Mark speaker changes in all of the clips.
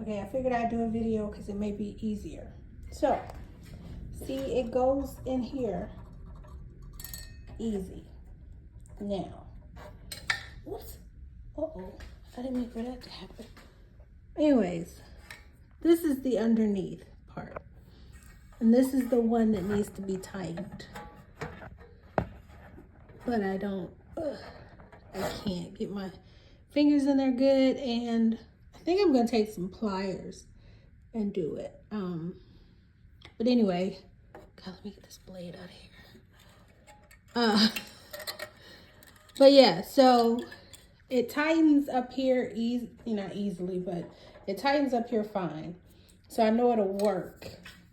Speaker 1: Okay, I figured I'd do a video because it may be easier. So, see, it goes in here easy. Now, whoops, uh-oh, I didn't mean for that to happen. Anyways, this is the underneath part. And this is the one that needs to be tightened. But I can't get my fingers in there good, and I think I'm gonna take some pliers and do it. But anyway, God, let me get this blade out of here. But yeah, so it tightens up here not easily, but it tightens up here fine. So I know it'll work.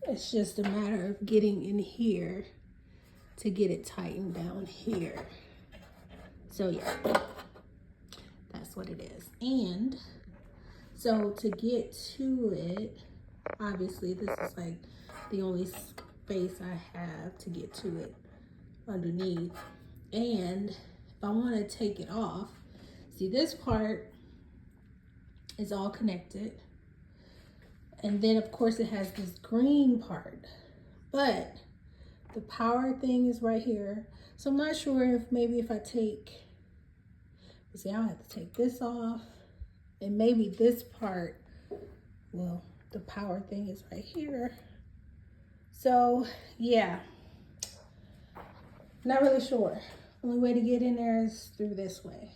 Speaker 1: It's just a matter of getting in here to get it tightened down here. So yeah, that's what it is. And so to get to it, obviously this is like the only space I have to get to it underneath. And if I want to take it off, see, this part is all connected. And then of course it has this green part, but the power thing is right here. So I'm not sure if maybe if I take, see, I'll have to take this off, and maybe this part, well, the power thing is right here. So yeah, not really sure. Only way to get in there is through this way.